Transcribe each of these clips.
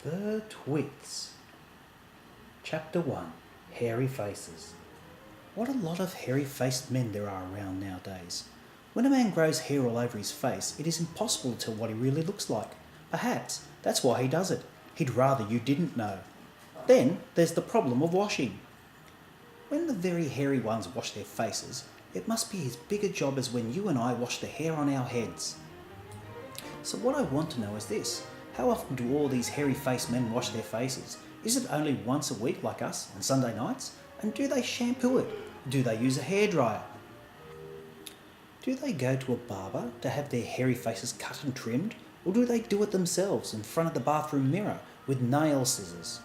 The Twits. Chapter 1. Hairy Faces. What a lot of hairy-faced men there are around nowadays. When a man grows hair all over his face, it is impossible to tell what he really looks like. Perhaps that's why he does it. He'd rather you didn't know. Then there's the problem of washing. When the very hairy ones wash their faces, it must be as big a job as when you and I wash the hair on our heads. So what I want to know is this. How often do all these hairy-faced men wash their faces? Is it only once a week like us on Sunday nights? And do they shampoo it? Do they use a hairdryer? Do they go to a barber to have their hairy faces cut and trimmed? Or do they do it themselves in front of the bathroom mirror with nail scissors?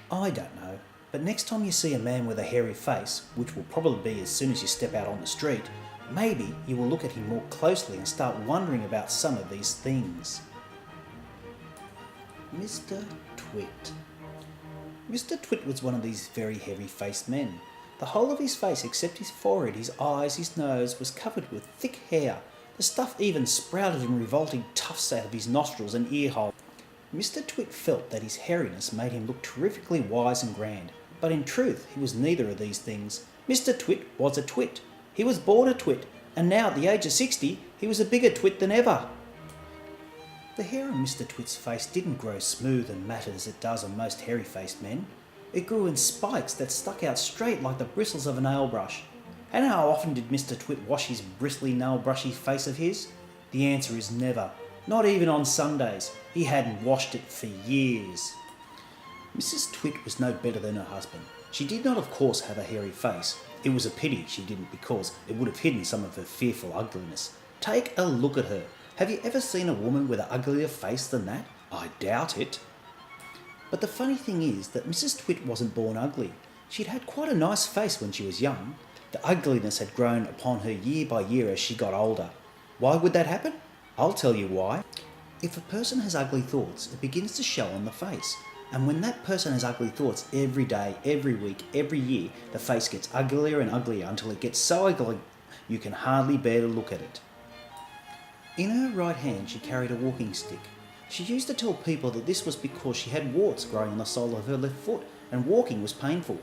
I don't know, but next time you see a man with a hairy face, which will probably be as soon as you step out on the street, maybe you will look at him more closely and start wondering about some of these things. Mr. Twit. Mr. Twit was one of these very heavy-faced men. The whole of his face, except his forehead, his eyes, his nose, was covered with thick hair. The stuff even sprouted in revolting tufts out of his nostrils and ear holes. Mr. Twit felt that his hairiness made him look terrifically wise and grand, but in truth he was neither of these things. Mr. Twit was a twit. He was born a twit, and now at the age of 60 he was a bigger twit than ever. The hair on Mr. Twit's face didn't grow smooth and matted as it does on most hairy-faced men. It grew in spikes that stuck out straight like the bristles of a nail brush. And how often did Mr. Twit wash his bristly nail brushy face of his? The answer is never. Not even on Sundays. He hadn't washed it for years. Mrs. Twit was no better than her husband. She did not, of course, have a hairy face. It was a pity she didn't, because it would have hidden some of her fearful ugliness. Take a look at her. Have you ever seen a woman with an uglier face than that? I doubt it. But the funny thing is that Mrs. Twit wasn't born ugly. She'd had quite a nice face when she was young. The ugliness had grown upon her year by year as she got older. Why would that happen? I'll tell you why. If a person has ugly thoughts, it begins to show on the face. And when that person has ugly thoughts every day, every week, every year, the face gets uglier and uglier until it gets so ugly you can hardly bear to look at it. In her right hand she carried a walking stick. She used to tell people that this was because she had warts growing on the sole of her left foot and walking was painful.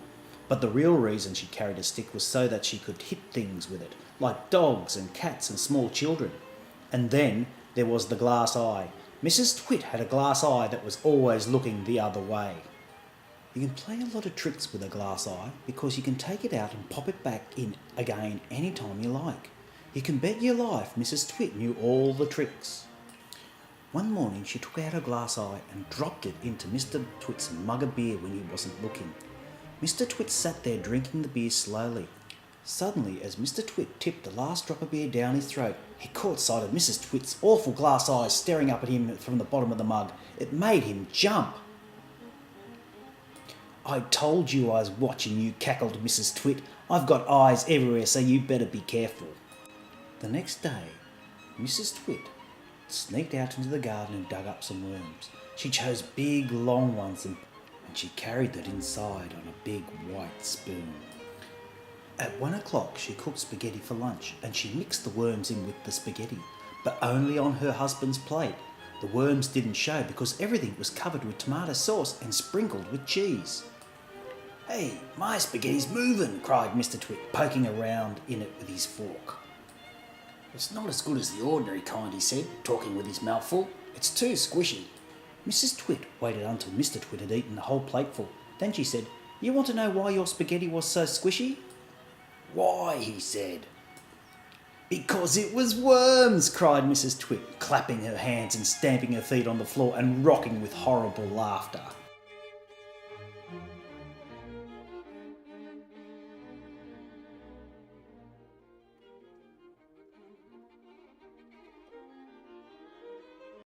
But the real reason she carried a stick was so that she could hit things with it, like dogs and cats and small children. And then there was the glass eye. Mrs. Twit had a glass eye that was always looking the other way. You can play a lot of tricks with a glass eye because you can take it out and pop it back in again anytime you like. You can bet your life Mrs. Twit knew all the tricks. One morning she took out her glass eye and dropped it into Mr. Twit's mug of beer when he wasn't looking. Mr. Twit sat there drinking the beer slowly. Suddenly, as Mr. Twit tipped the last drop of beer down his throat, he caught sight of Mrs. Twit's awful glass eyes staring up at him from the bottom of the mug. It made him jump. "I told you I was watching you," cackled Mrs. Twit. "I've got eyes everywhere, so you better be careful." The next day, Mrs. Twit sneaked out into the garden and dug up some worms. She chose big, long ones and she carried that inside on a big white spoon. At 1 o'clock she cooked spaghetti for lunch and she mixed the worms in with the spaghetti, but only on her husband's plate. The worms didn't show because everything was covered with tomato sauce and sprinkled with cheese. "Hey, my spaghetti's moving," cried Mr. Twit, poking around in it with his fork. "It's not as good as the ordinary kind," he said, talking with his mouth full. "It's too squishy." Mrs. Twit waited until Mr. Twit had eaten the whole plateful. Then she said, "You want to know why your spaghetti was so squishy?" "Why?" he said. "Because it was worms," cried Mrs. Twit, clapping her hands and stamping her feet on the floor and rocking with horrible laughter.